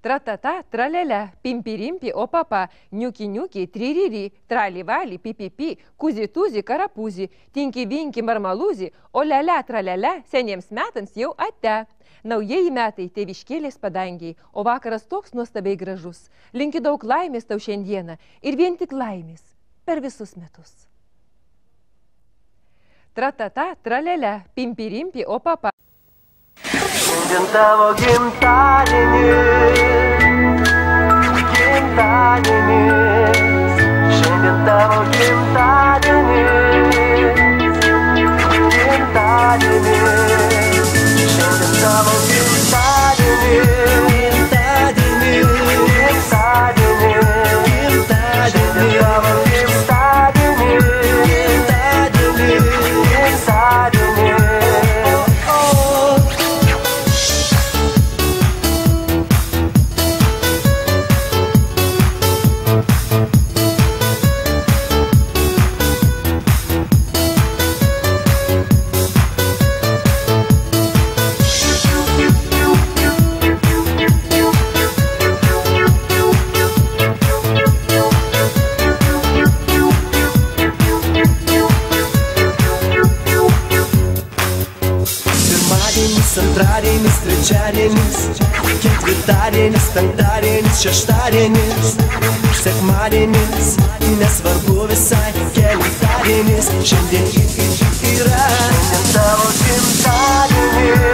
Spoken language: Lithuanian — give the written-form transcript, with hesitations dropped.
Tratata, tralele, pimpirimpi, opapa, niuki-niuki, tririri, tralivali, pipipi, kuzi-tuzi, karapuzi, tinki-vinki, marmaluzi, o lele, tralele, seniems metams jau ate. Naujieji metai tėviškėlės padangiai, o vakaras toks nuostabiai gražus. Linki daug laimės tau šiandieną ir vien tik laimės per visus metus. Tratata, tralele, pimpirimpi, opapa. Šiandien tavo gimtadienis, šiandien tavo gimtadienis, šiandien tavo gimtadienis, šiandien tavo Antradienis, trečiadienis, ketvirtadienis, penktadienis, šeštadienis, sekmadienis, nesvarbu visai, kelintadienis, šiandien yra. Šiandien tavo gimtadienis.